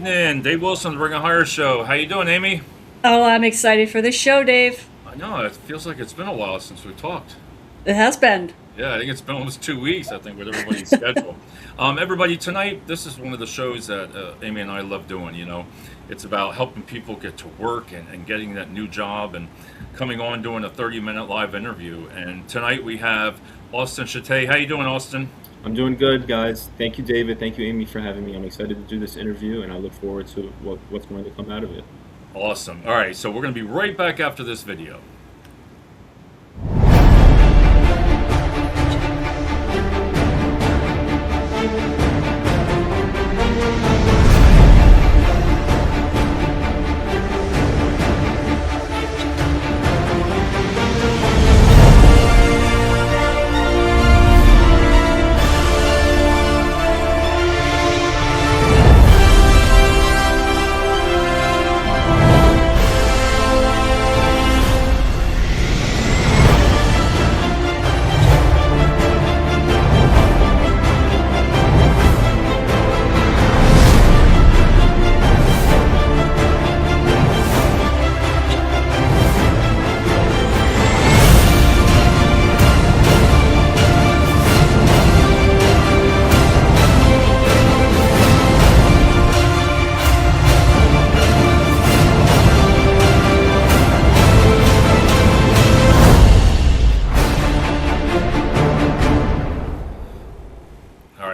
evening. Dave Wilson, the Ring of Hire Show. How you doing, Amy? Oh, I'm excited for this show, Dave. I know, it feels like it's been a while since we talked. It has been. Yeah, I think it's been almost 2 weeks, I think, with everybody's schedule. Everybody, tonight, this is one of the shows that Amy and I love doing, It's about helping people get to work and getting that new job and coming on doing a 30-minute live interview. And tonight we have Austin Shetayh. How you doing, Austin? I'm doing good, guys. Thank you, David. Thank you, Amy, for having me. I'm excited to do this interview, and I look forward to what's going to come out of it. Awesome. All right, so we're going to be right back after this video.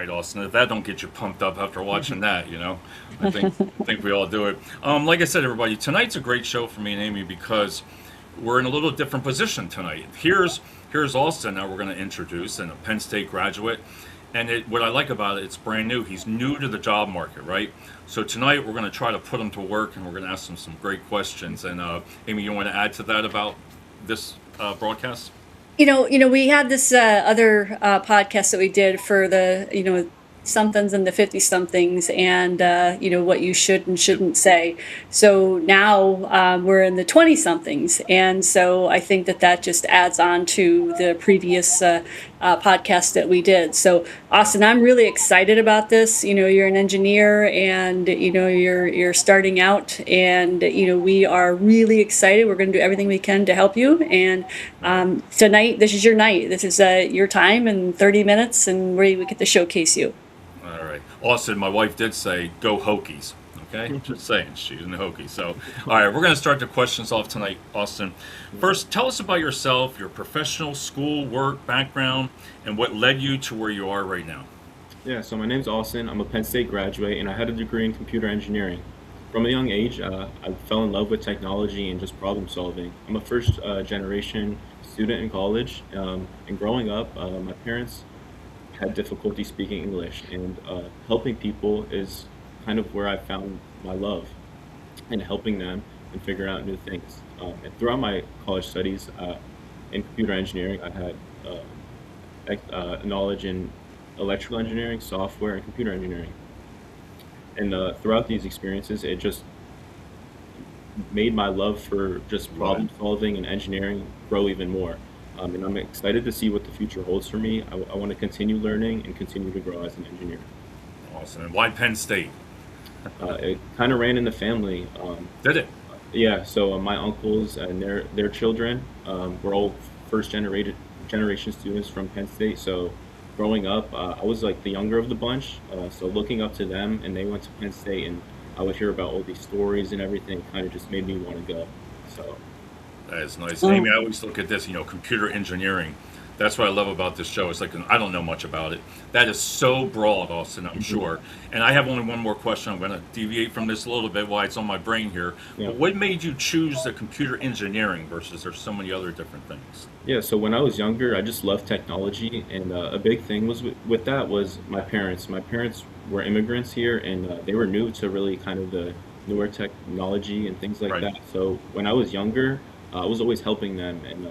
Austin, if that don't get you pumped up after watching that, I think we all do it. Like I said, everybody, tonight's a great show for me and Amy because we're in a little different position tonight. Here's Austin. Now we're going to introduce, and a Penn State graduate. And what I like about it, it's brand new. He's new to the job market, right? So tonight we're going to try to put him to work, and we're going to ask him some great questions. And Amy, you want to add to that about this broadcast? We had this other podcast that we did for the, somethings and the 50 somethings and, what you should and shouldn't say. So now we're in the 20 somethings. And so I think that just adds on to the previous podcast that we did. So Austin, I'm really excited about this. You're an engineer and, you're starting out and, we are really excited. We're going to do everything we can to help you. And tonight, this is your night. This is your time and 30 minutes and we get to showcase you. All right. Austin, my wife did say, go Hokies. Okay? Just saying, she's in the Hokies. So, all right, we're going to start the questions off tonight, Austin. First, tell us about yourself, your professional, school, work, background, and what led you to where you are right now. Yeah, so my name's Austin. I'm a Penn State graduate, and I had a degree in computer engineering. From a young age, I fell in love with technology and just problem solving. I'm a first generation student in college, and growing up, my parents had difficulty speaking English, and helping people is kind of where I found my love, and helping them and figure out new things. And throughout my college studies in computer engineering, I had knowledge in electrical engineering, software, and computer engineering. And throughout these experiences, it just made my love for just problem solving and engineering grow even more. And I'm excited to see what the future holds for me. I want to continue learning and continue to grow as an engineer. Awesome. And why Penn State? It kind of ran in the family. Did it? Yeah. So my uncles and their children were all first generation students from Penn State. So growing up, I was like the younger of the bunch. So looking up to them, and they went to Penn State, and I would hear about all these stories and everything. Kind of just made me want to go. So. That is nice. Amy, I always look at this, computer engineering. That's what I love about this show. It's like, I don't know much about it. That is so broad, Austin, I'm sure. And I have only one more question. I'm going to deviate from this a little bit while it's on my brain here. Yeah. What made you choose the computer engineering versus there's so many other different things? Yeah, so when I was younger, I just loved technology, and a big thing was with that was my parents. My parents were immigrants here, and they were new to really kind of the newer technology and things like that. So when I was younger, I was always helping them and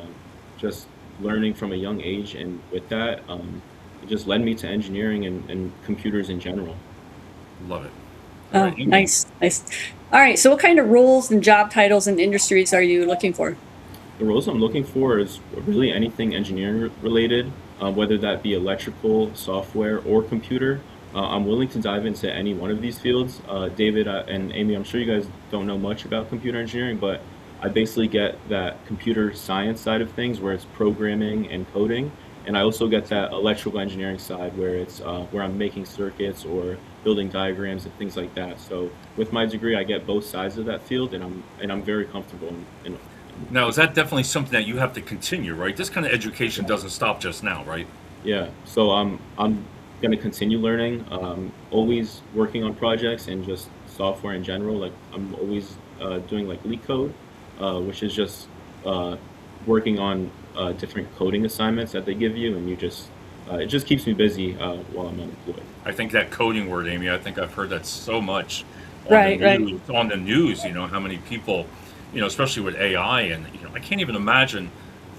just learning from a young age. And with that, it just led me to engineering and computers in general. Love it. Oh, All right, Amy. nice. All right. So what kind of roles and job titles and industries are you looking for? The roles I'm looking for is really anything engineering related, whether that be electrical, software, or computer. I'm willing to dive into any one of these fields. David and Amy, I'm sure you guys don't know much about computer engineering, but I basically get that computer science side of things where it's programming and coding. And I also get that electrical engineering side where it's where I'm making circuits or building diagrams and things like that. So with my degree, I get both sides of that field, and I'm very comfortable in Now, is that definitely something that you have to continue, right? This kind of education doesn't stop just now, right? yeah. So I'm gonna continue learning, always working on projects and just software in general. Like I'm always doing like leak code, which is just uh, working on different coding assignments that they give you, and you just it just keeps me busy while I'm unemployed. I think that coding word, Amy, I think I've heard that so much on the Right, right. news, how many people, especially with AI, and I can't even imagine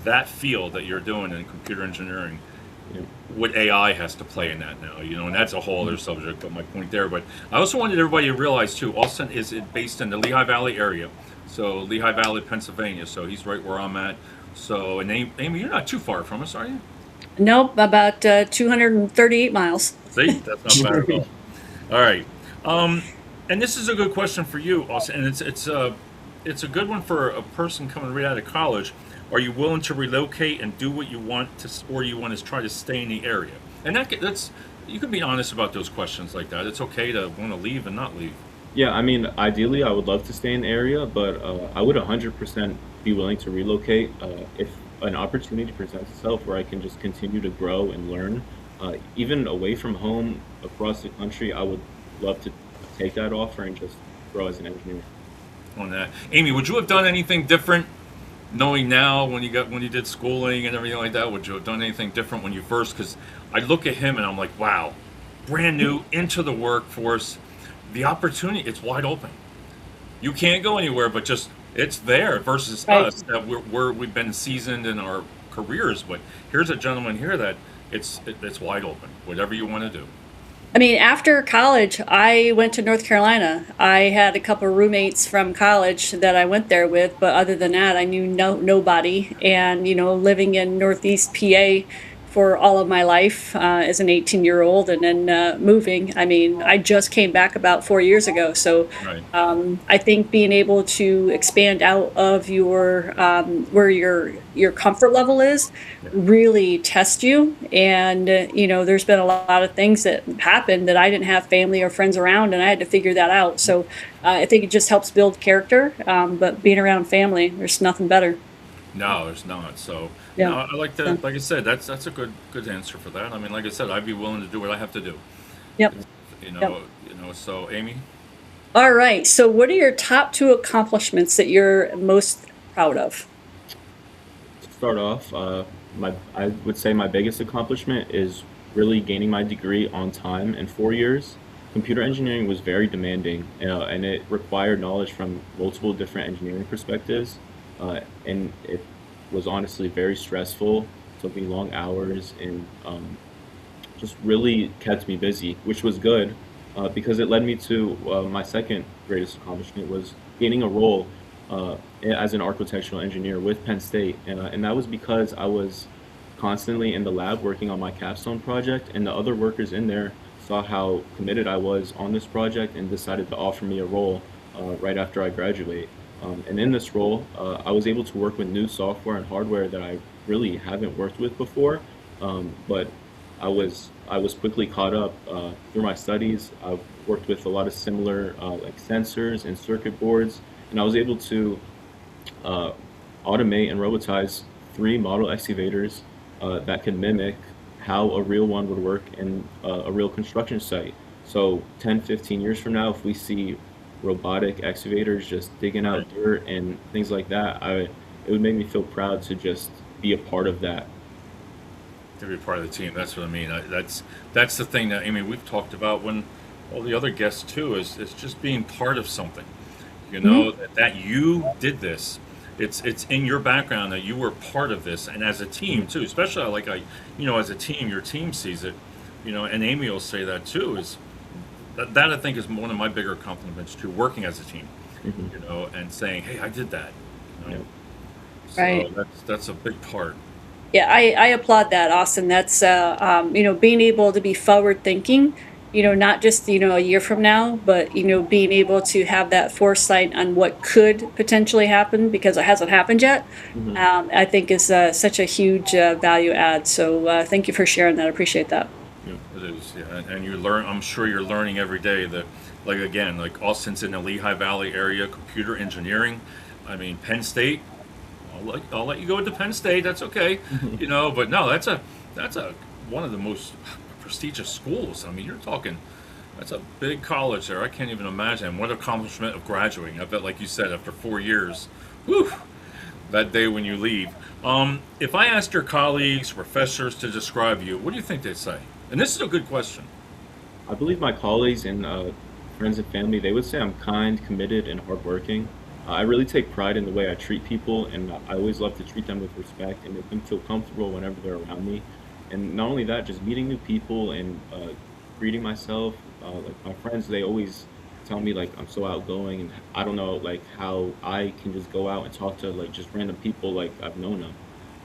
that field that you're doing in computer engineering, Yeah. what AI has to play in that now, and that's a whole other subject, but my point there. But I also wanted everybody to realize too, Austin is based in the Lehigh Valley area. So Lehigh Valley, Pennsylvania. So he's right where I'm at. So, and Amy, you're not too far from us, are you? Nope, about 238 miles. See, that's not bad at all. All right. Um, and this is a good question for you, Austin, and it's a good one for a person coming right out of college. Are you willing to relocate and do what you want to, or you want to try to stay in the area? And that's you can be honest about those questions like that. It's okay to want to leave and not leave. Yeah, I mean, ideally, I would love to stay in the area, but I would 100% be willing to relocate if an opportunity presents itself where I can just continue to grow and learn. Even away from home, across the country, I would love to take that offer and just grow as an engineer. On that, Amy, would you have done anything different, knowing now when you did schooling and everything like that? Would you have done anything different when you first? Because I look at him and I'm like, wow, brand new into the workforce, the opportunity, it's wide open. You can't go anywhere, but just it's there versus Right. us that we've been seasoned in our careers. But here's a gentleman here that it's wide open. Whatever you want to do. I mean, after college, I went to North Carolina. I had a couple of roommates from college that I went there with, but other than that, I knew nobody. And living in Northeast PA for all of my life as an 18-year-old, and then moving. I mean, I just came back about 4 years ago, so Right. I think being able to expand out of your where your comfort level is really test you. And there's been a lot of things that happened that I didn't have family or friends around, and I had to figure that out. So I think it just helps build character. But being around family, there's nothing better. No, there's not. So Yeah. no, I like So, that. Like I said, that's a good answer for that. I mean, like I said, I'd be willing to do what I have to do. yep. You Yep. know, So Amy, All right. So, what are your top two accomplishments that you're most proud of? To start off, I would say my biggest accomplishment is really gaining my degree on time in 4 years. Computer engineering was very demanding, and it required knowledge from multiple different engineering perspectives, and it was honestly very stressful. Took me long hours and just really kept me busy, which was good because it led me to my second greatest accomplishment was gaining a role as an architectural engineer with Penn State, and that was because I was constantly in the lab working on my capstone project, and the other workers in there saw how committed I was on this project and decided to offer me a role right after I graduate. And in this role, I was able to work with new software and hardware that I really haven't worked with before, but I was quickly caught up through my studies. I've worked with a lot of similar like sensors and circuit boards, and I was able to uh, automate and robotize three model excavators that could mimic how a real one would work in a real construction site. So 10, 15 years from now, if we see robotic excavators just digging out right, dirt and things like that, it would make me feel proud to just be a part of that. to be part of the team. That's what I mean. That's the thing that we've talked about when all the other guests too is just being part of something. Mhm. That you did this. It's in your background that you were part of this, and as a team too. Especially as a team, your team sees it. And Amy will say that too. Is that I think is one of my bigger compliments to working as a team. Hmm. And saying, hey, I did that. You Yeah. know, so Right. that's a big part. Yeah, I applaud that, Austin. That's being able to be forward thinking not just, a year from now, but, being able to have that foresight on what could potentially happen because it hasn't happened yet, Hmm. I think is such a huge value add. So thank you for sharing that. I appreciate that. Yeah. It is, yeah, and you learn. I'm sure you're learning every day that, like again, like Austin's in the Lehigh Valley area, computer engineering. I mean, Penn State. I'll let you go to Penn State. That's okay, But no, that's a one of the most prestigious schools. I mean, you're talking. That's a big college there. I can't even imagine what accomplishment of graduating. I bet, like you said, after 4 years, whew, that day when you leave. If I asked your colleagues, professors to describe you, what do you think they'd say? And this is a good question. I believe my colleagues and friends and family, they would say I'm kind, committed, and hardworking. I really take pride in the way I treat people, and I always love to treat them with respect and make them feel comfortable whenever they're around me. And not only that, just meeting new people and greeting myself. Like my friends, they always tell me like I'm so outgoing, and I don't know like how I can just go out and talk to like just random people like I've known them.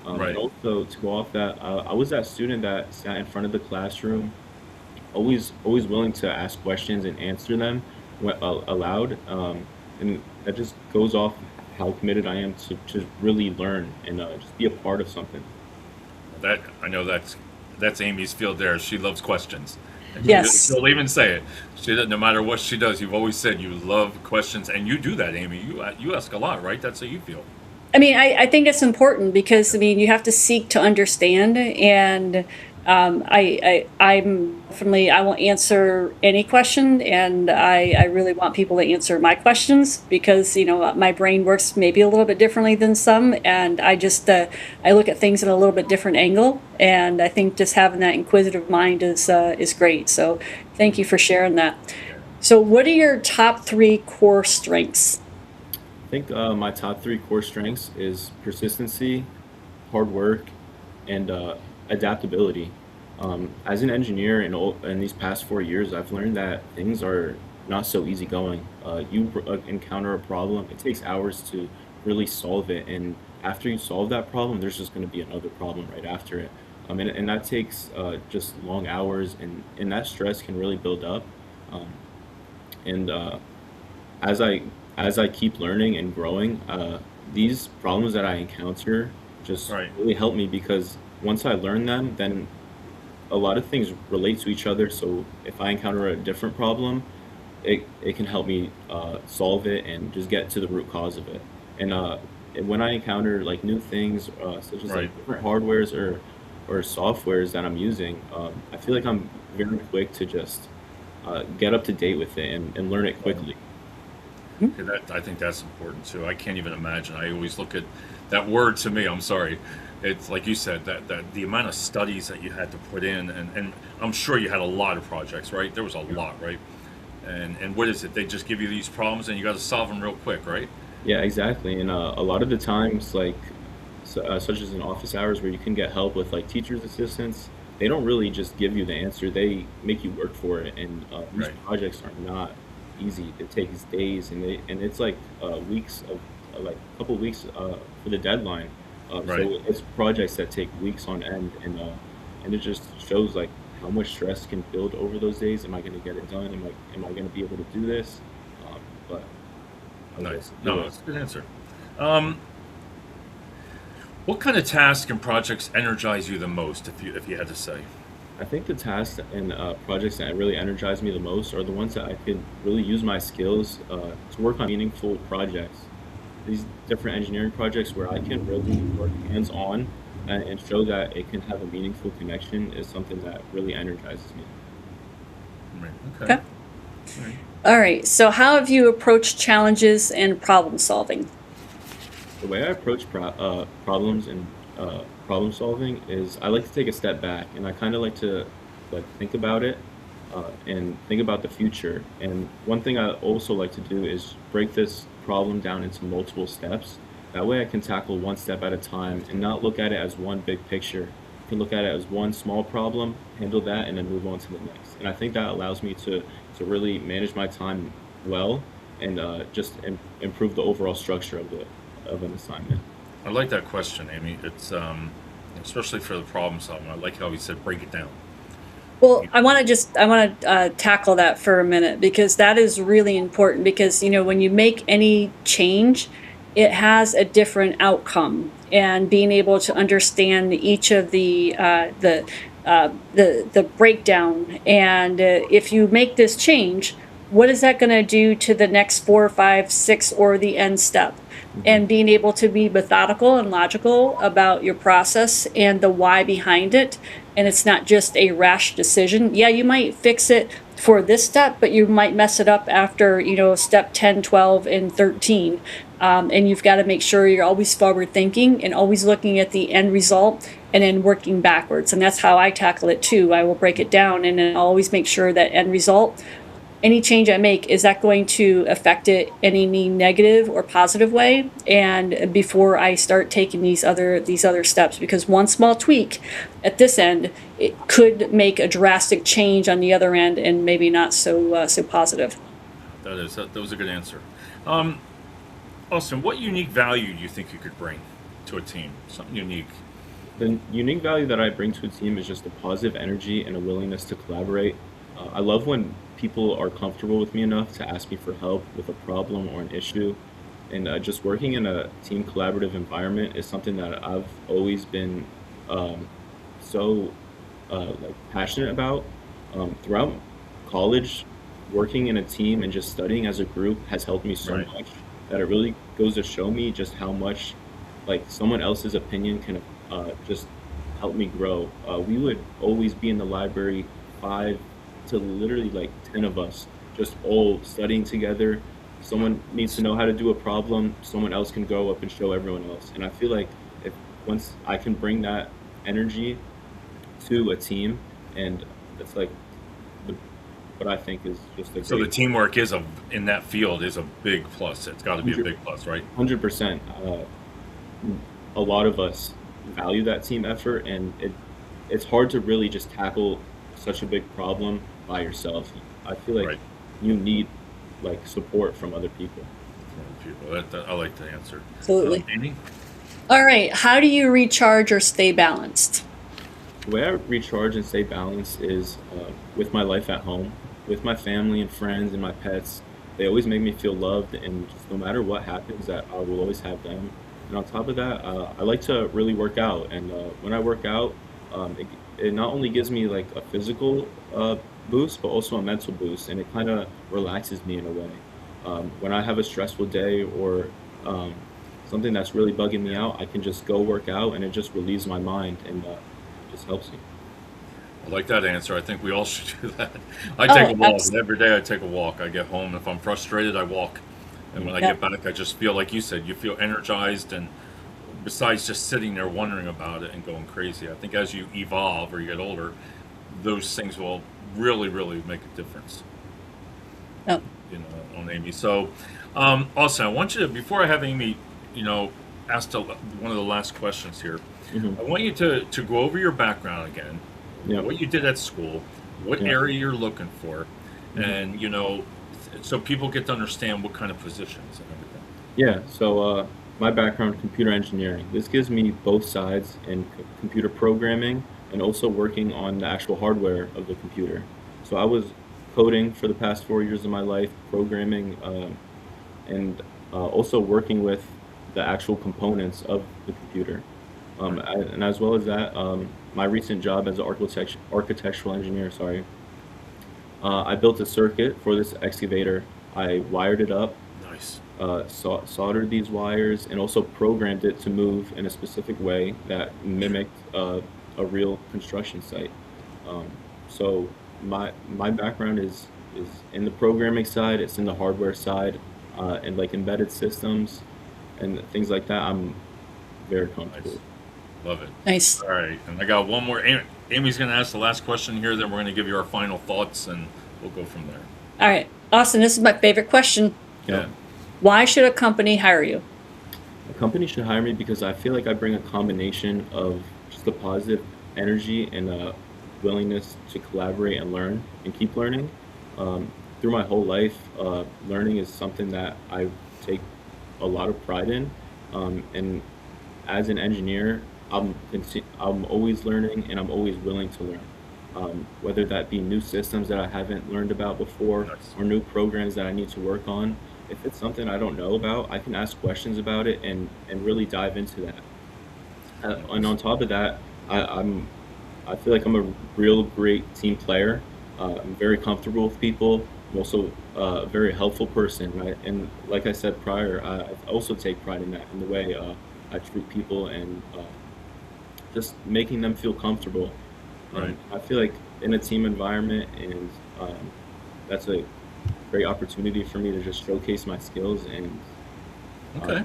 And Right. also to go off that, I was that student that sat in front of the classroom always willing to ask questions and answer them aloud. And that just goes off how committed I am to really learn and just be a part of something. That I know that's Amy's field there. She loves questions. And Yes. she'll even say it. No matter what she does, you've always said you love questions, and you do that, Amy. You ask a lot, right? That's how you feel. I mean, I think it's important because I mean you have to seek to understand, and I'm definitely I will answer any question, and I really want people to answer my questions because my brain works maybe a little bit differently than some, and I look at things in a little bit different angle, and I think just having that inquisitive mind is great. So thank you for sharing that. So what are your top three core strengths? I think my top three core strengths is persistency, hard work, and adaptability. As an engineer in these past 4 years, I've learned that things are not so easygoing. You encounter a problem, it takes hours to really solve it, and after you solve that problem, there's just going to be another problem right after it. And that takes just long hours, and that stress can really build up. Um, and as I keep learning and growing, these problems that I encounter just Right. really help me because once I learn them, then a lot of things relate to each other. So if I encounter a different problem, it can help me solve it and just get to the root cause of it. And when I encounter like new things, such as Right. like different hardwares or softwares that I'm using, I feel like I'm very quick to just get up to date with it and learn it quickly. Yeah, I think that's important too. I can't even imagine. I always look at that word to me. I'm sorry. It's like you said that the amount of studies that you had to put in, and I'm sure you had a lot of projects, right? There was a lot, right? And what is it? They just give you these problems and you got to solve them real quick, right? Yeah, exactly. And a lot of the times, like such as in office hours where you can get help with like teachers' assistants, they don't really just give you the answer. They make you work for it. And these Right. projects are not easy. It takes days, and it's like weeks of like a couple weeks for the deadline. Right. So it's projects that take weeks on end, and it just shows like how much stress can build over those days. Am I going to get it done? Am I going to be able to do this? But I was able Nice. to do No, it. that's a good answer. Um, what kind of tasks and projects energize you the most, if you had to say? I think the tasks and projects that really energize me the most are the ones that I could really use my skills to work on meaningful projects. These different engineering projects where I can really work hands-on and show that it can have a meaningful connection is something that really energizes me. Right. Okay. Okay. All right. All right. So how have you approached challenges and problem solving? The way I approach problems and problem solving is I like to take a step back and I kind of like to like think about it and think about the future. And one thing I also like to do is break this problem down into multiple steps. That way I can tackle one step at a time and not look at it as one big picture. I can look at it as one small problem, handle that, and then move on to the next. And I think that allows me to really manage my time well and just improve the overall structure of an assignment. I like that question, Amy. It's especially for the problem solving. I like how he said break it down. Well, I want to tackle that for a minute because that is really important because, when you make any change, it has a different outcome and being able to understand each of the breakdown. And if you make this change, what is that going to do to the next four, five, six, or the end step? Hmm. And being able to be methodical and logical about your process and the why behind it. And it's not just a rash decision. Yeah, you might fix it for this step, but you might mess it up after, step 10, 12, and 13. And you've got to make sure you're always forward thinking and always looking at the end result and then working backwards. And that's how I tackle it too. I will break it down and then I'll always make sure that end result, any change I make, is that going to affect it in any negative or positive way? And before I start taking these other steps, because one small tweak at this end, it could make a drastic change on the other end, and maybe not so positive. That was a good answer. Um, Austin, what unique value do you think you could bring to a team? Something unique. The unique value that I bring to a team is just a positive energy and a willingness to collaborate. I love when people are comfortable with me enough to ask me for help with a problem or an issue. And just working in a team collaborative environment is something that I've always been um, so like passionate about. Throughout college, working in a team and just studying as a group has helped me so Right. much that it really goes to show me just how much like someone else's opinion can just help me grow. We would always be in the library, five to literally like 10 of us, just all studying together. Someone needs to know how to do a problem, someone else can go up and show everyone else. And I feel like if once I can bring that energy to a team, and that's like the, what I think is just a So the great teamwork in that field is a big plus. It's got to be a 100, big plus, right? 100%. A lot of us value that team effort, and it's hard to really just tackle such a big problem by yourself. I feel like Right. you need like support from other people. People. I like the answer. Absolutely. Amy? All right. How do you recharge or stay balanced? The way I recharge and stay balanced is with my life at home, with my family and friends and my pets. They always make me feel loved, and just no matter what happens, that I will always have them. And on top of that, I like to really work out. And when I work out, it not only gives me like a physical boost, but also a mental boost, and it kind of relaxes me in a way. When I have a stressful day or um, something that's really bugging me out, I can just go work out, and it just relieves my mind, and just helps me. I like that answer. I think we all should do that. I take a Oh, walk. Every day I take a walk. I get home. If I'm frustrated, I walk. And when I get yep. back, I just feel, like you said, you feel energized. And besides just sitting there wondering about it and going crazy, I think as you evolve or you get older, those things will really, really make a difference, Yep. on Amy. So, also, I want you to, before I have Amy, you know, ask one of the last questions here, Hmm. I want you to go over your background again, Yeah. what you did at school, what Yeah. area you're looking for, Hmm. and, so people get to understand what kind of positions and everything. Yeah. So my background, computer engineering. This gives me both sides in computer programming and also working on the actual hardware of the computer. So I was coding for the past 4 years of my life, programming, and also working with the actual components of the computer. Right. And as well as that, my recent job as an architectural engineer, sorry, I built a circuit for this excavator. I wired it up, Nice. soldered these wires, and also programmed it to move in a specific way that mimicked a real construction site. Um, so my background is in the programming side, it's in the hardware side, and like embedded systems and things like that. I'm very comfortable Nice. with. Love it. Nice. All right. And I got one more. Amy's going to ask the last question here, then we're going to give you our final thoughts, and we'll go from there. All right. Austin, this is my favorite question. Yeah. Yeah. Why should a company hire you? A company should hire me because I feel like I bring a combination of just a positive energy and a willingness to collaborate and learn and keep learning. Through my whole life, learning is something that I take a lot of pride in. And as an engineer, I'm always learning and I'm always willing to learn. whether that be new systems that I haven't learned about before Nice. or new programs that I need to work on. If it's something I don't know about, I can ask questions about it and really dive into that. And Nice. on top of that, I feel like I'm a real great team player. I'm very comfortable with people. I'm also a very helpful person, right? And like I said prior, I also take pride in that, in the way I treat people and just making them feel comfortable. Right. I feel like in a team environment, and that's a great opportunity for me to just showcase my skills and uh, Okay.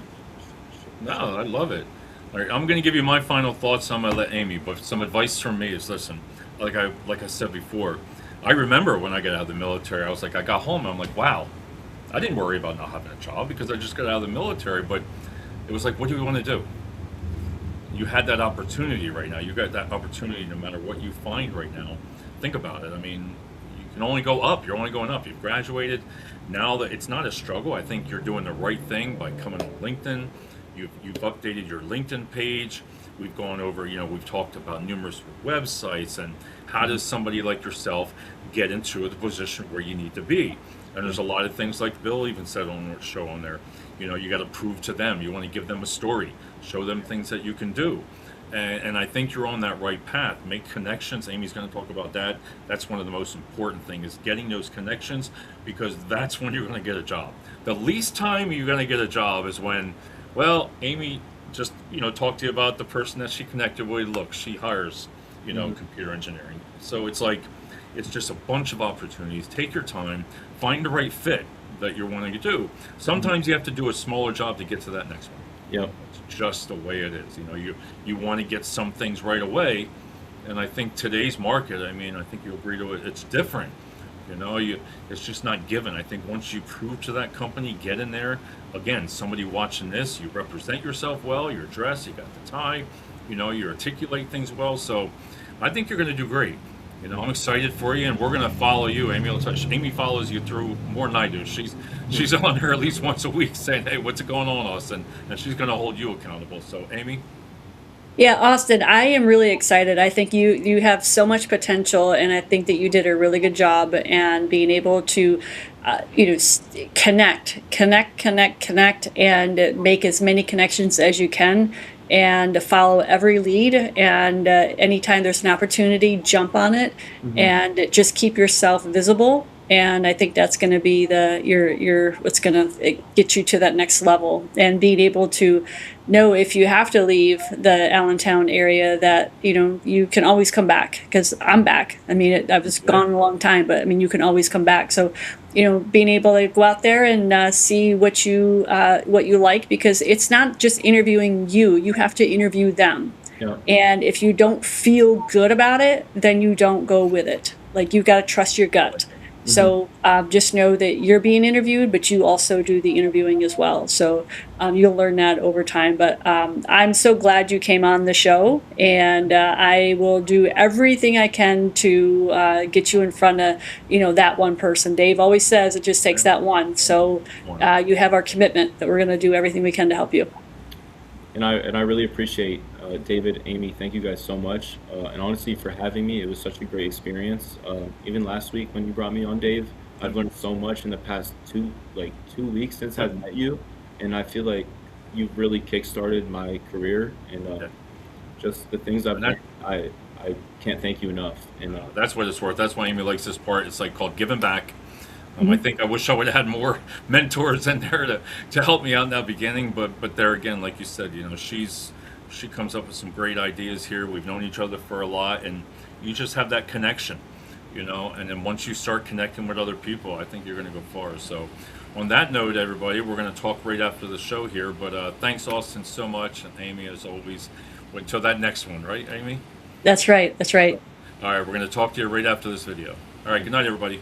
No, I love it. All right, I'm going to give you my final thoughts. I'm going to let Amy, but some advice from me is listen. Like I said before, I remember when I got out of the military, I was like, I got home, and I'm like, wow, I didn't worry about not having a job because I just got out of the military. But it was like, what do we want to do? You had that opportunity right now. You got that opportunity no matter what you find right now. Think about it. I mean, you can only go up. You're only going up. You've graduated. Now that it's not a struggle, I think you're doing the right thing by coming on LinkedIn. You've updated your LinkedIn page. We've gone over, we've talked about numerous websites and how does somebody like yourself get into the position where you need to be. And there's a lot of things like Bill even said on the show on there. You got to prove to them. You want to give them a story, show them things that you can do. And I think you're on that right path. Make connections. Amy's going to talk about that. That's one of the most important things is getting those connections because that's when you're going to get a job. The least time you're going to get a job is when, well, Amy just, talked to you about the person that she connected with. Look, she hires, mhm, computer engineering. So it's like, it's just a bunch of opportunities. Take your time, find the right fit that you're wanting to do. mhm. Sometimes you have to do a smaller job to get to that next one. Yep. It's just the way it is. You want to get some things right away, and I think today's market. I mean, I think you agree to it. It's different. It's just not given. I think once you prove to that company, get in there. Again, somebody watching this, you represent yourself well. You're dressed. You got the tie. You articulate things well. So, I think you're going to do great. I'm excited for you, and we're going to follow you. Amy follows you through more than I do. She's on her at least once a week saying, "Hey, what's going on, Austin?" And she's going to hold you accountable. So, Amy, Yeah, Austin, I am really excited. I think you have so much potential, and I think that you did a really good job and being able to, connect, and make as many connections as you can, and follow every lead. And anytime there's an opportunity, jump on it, Mhm. and just keep yourself visible. And I think that's going to be your what's going to get you to that next level, and being able to know if you have to leave the Allentown area that you can always come back, because I'm back. I mean, I was yeah, gone a long time, but I mean you can always come back. So being able to go out there and see what you like, because it's not just interviewing you. You have to interview them. Yep. And if you don't feel good about it, then you don't go with it. Like, you've got to trust your gut. Mhm. So just know that you're being interviewed, but you also do the interviewing as well. So you'll learn that over time. But I'm so glad you came on the show, and I will do everything I can to get you in front of that one person. Dave always says it just takes yeah, that one. So one. you have our commitment that we're going to do everything we can to help you. And I really appreciate David, Amy. Thank you guys so much, and honestly for having me. It was such a great experience. Even last week when you brought me on, Dave, I've learned so much in the past 2 weeks since I've met you, and I feel like you've really kickstarted my career and Yeah. just the things I've And that learned. I can't thank you enough. And that's what it's worth. That's why Amy likes this part. It's like called giving back. I Mhm. think I wish I would have had more mentors in there to help me out in that beginning. But there again, like you said, she comes up with some great ideas here. We've known each other for a lot, and you just have that connection, And then once you start connecting with other people, I think you're going to go far. So, on that note, everybody, we're going to talk right after the show here. But thanks, Austin, so much, and Amy, as always. Until that next one, right, Amy? That's right. That's right. All right, we're going to talk to you right after this video. All right, good night, everybody.